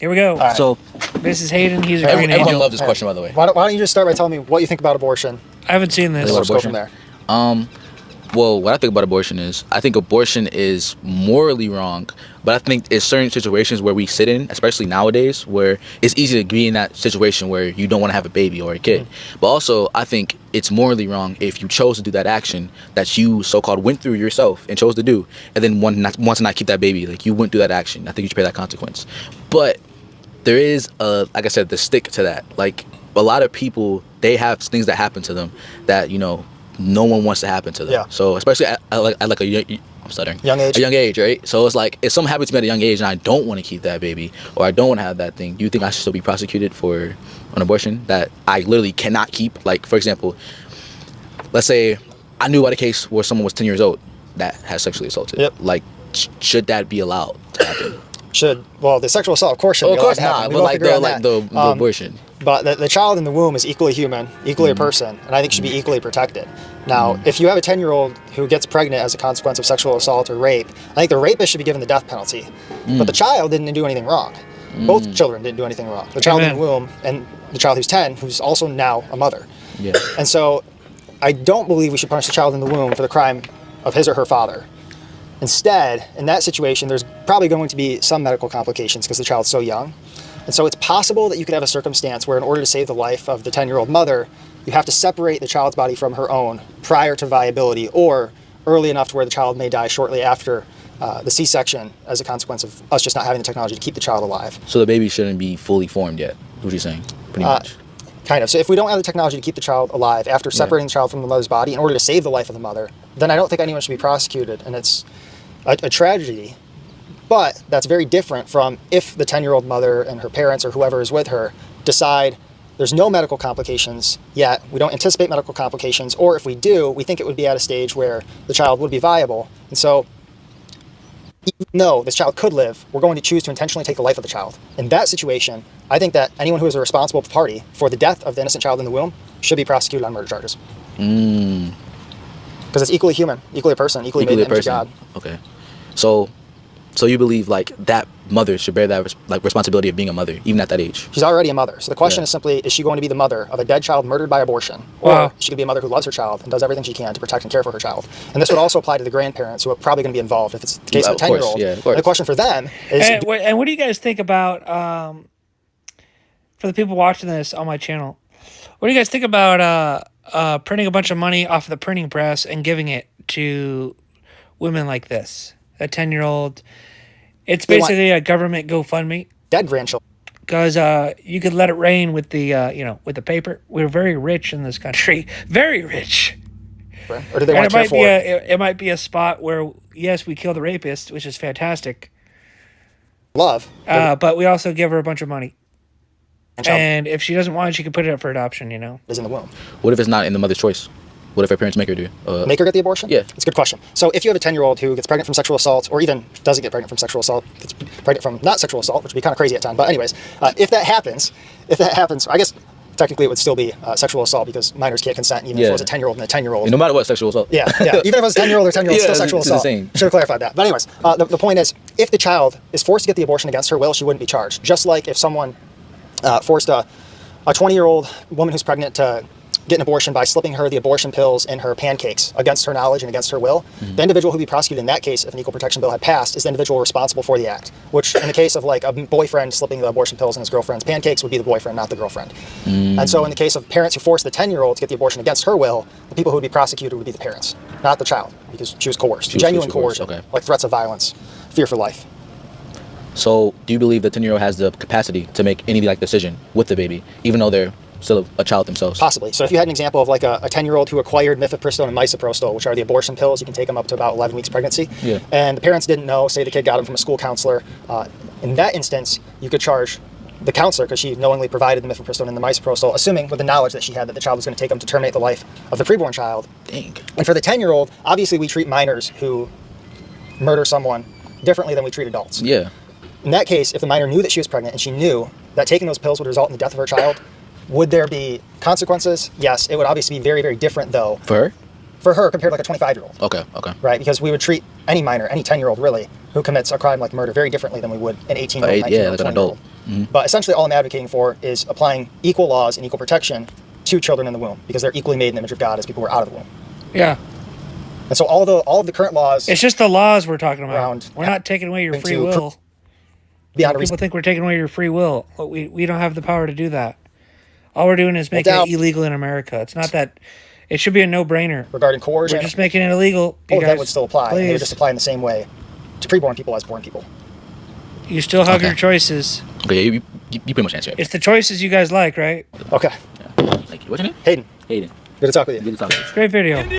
Here we go. right. So This is Hayden. He's a everyone, green angel. loves this question, by the way. Why don't you just start by telling me what you think about abortion? I haven't seen this. And let's go from there. Well, what I think about abortion is, I think abortion is morally wrong, but I think it's certain situations where we sit in, especially nowadays, where it's easy to be in that situation where you don't want to have a baby or a kid. But also, I think it's morally wrong if you chose to do that action that you so-called went through yourself and chose to do, and then want to not keep that baby. Like, you went through that action. I think you should pay that consequence. But there is, like I said, the stick to that. Like, a lot of people, they have things that happen to them that, no one wants to happen to them. Yeah. So especially at like a young age, right? So it's like, if something happens to me at a young age and I don't want to keep that baby, or I don't want to have that thing, do you think I should still be prosecuted for an abortion that I literally cannot keep? Like, for example, let's say I knew about a case where someone was 10 years old that has sexually assaulted. Yep. Like, should that be allowed to happen? The sexual assault, of course, shouldn't Well, of be course allowed to happen. not, We but both like agree on the that. abortion. But the child in the womb is equally human, equally a person, and I think should be equally protected. Now, if you have a 10-year-old who gets pregnant as a consequence of sexual assault or rape, I think the rapist should be given the death penalty. But the child didn't do anything wrong. Both children didn't do anything wrong. The child in the womb and the child who's 10, who's also now a mother. Yeah. And so I don't believe we should punish the child in the womb for the crime of his or her father. Instead, in that situation, there's probably going to be some medical complications because the child's so young. And so it's possible that you could have a circumstance where in order to save the life of the 10-year-old mother, you have to separate the child's body from her own prior to viability, or early enough to where the child may die shortly after the C-section as a consequence of us just not having the technology to keep the child alive. So the baby shouldn't be fully formed yet, is what you're saying, pretty much. Kind of. So if we don't have the technology to keep the child alive after separating the child from the mother's body in order to save the life of the mother, then I don't think anyone should be prosecuted. And it's a tragedy. But that's very different from if the 10-year-old mother and her parents or whoever is with her decide there's no medical complications yet, we don't anticipate medical complications, or if we do, we think it would be at a stage where the child would be viable. And so even though this child could live, we're going to choose to intentionally take the life of the child. In that situation, I think that anyone who is a responsible party for the death of the innocent child in the womb should be prosecuted on murder charges. Because it's equally human, equally a person, equally made in the image of God. Okay. So you believe like that mother should bear that responsibility of being a mother, even at that age? She's already a mother. So the question is simply, is she going to be the mother of a dead child murdered by abortion? Or is she going to be a mother who loves her child and does everything she can to protect and care for her child? And this would also apply to the grandparents who are probably going to be involved if it's the case of a 10-year-old. Yeah, of course. And the question for them is... And what do you guys think about, for the people watching this on my channel, what do you guys think about printing a bunch of money off of the printing press and giving it to women like this? A 10-year-old. It's basically a government GoFundMe. Dead grandchildren. Because you could let it rain with the with the paper. We're very rich in this country, very rich. Or do they want to care for it? It might be a spot where yes, we kill the rapist, which is fantastic. Love. But we also give her a bunch of money. And if she doesn't want it, she can put it up for adoption. Is in the womb. What if it's not in the mother's choice? What if her parents make her do? Make her get the abortion? Yeah. It's a good question. So if you have a 10-year-old who gets pregnant from sexual assault, or even doesn't get pregnant from sexual assault, gets pregnant from not sexual assault, which would be kind of crazy at 10. But anyways, if that happens, I guess technically it would still be sexual assault because minors can't consent, even if it was a 10-year-old and a 10-year-old. No matter what, sexual assault. Yeah. Even if it was a 10-year-old or 10-year-old, it's still sexual assault. Should have clarified that. But anyways, the point is, if the child is forced to get the abortion against her will, she wouldn't be charged. Just like if someone forced a 20-year-old woman who's pregnant to get an abortion by slipping her the abortion pills in her pancakes against her knowledge and against her will, the individual who would be prosecuted in that case, if an equal protection bill had passed, is the individual responsible for the act, which in the case of like a boyfriend slipping the abortion pills in his girlfriend's pancakes would be the boyfriend, not the girlfriend. And so in the case of parents who forced the 10-year-old to get the abortion against her will, the people who would be prosecuted would be the parents, not the child, because she was coerced. Genuine coercion, like threats of violence, fear for life. So do you believe the 10-year-old has the capacity to make any decision with the baby, even though they're still a child themselves? Possibly. So if you had an example of like a 10-year-old who acquired mifepristone and misoprostol, which are the abortion pills, you can take them up to about 11 weeks pregnancy, and the parents didn't know, say the kid got them from a school counselor, in that instance, you could charge the counselor because she knowingly provided the mifepristone and the misoprostol, assuming with the knowledge that she had that the child was going to take them to terminate the life of the preborn child. Dang. And for the 10-year-old, obviously we treat minors who murder someone differently than we treat adults. Yeah. In that case, if the minor knew that she was pregnant and she knew that taking those pills would result in the death of her child, would there be consequences? Yes. It would obviously be very, very different, though. For her? For her, compared to like a 25-year-old. Okay. Right? Because we would treat any minor, any 10-year-old really, who commits a crime like murder very differently than we would an 18-year-old, 19-year-old, like an adult. But essentially, all I'm advocating for is applying equal laws and equal protection to children in the womb, because they're equally made in the image of God as people who are out of the womb. Yeah. And so all of the current laws It's just the laws we're talking about. Around We're not taking away your free into will. beyond a People reason. think we're taking away your free will. But we don't have the power to do that. All we're doing is making now- it illegal in America. It's not that. It should be a no-brainer. Regarding coercion, We're just making it illegal. all of You that guys, would still apply. And they would please. just apply in the same way to preborn people as born people. You still have Okay. your choices. Okay, you pretty much answered it. It's the choices you guys like, right? Okay. Thank you. What's your name? Hayden, Hayden. good to talk with you. Good to talk to you. Great video.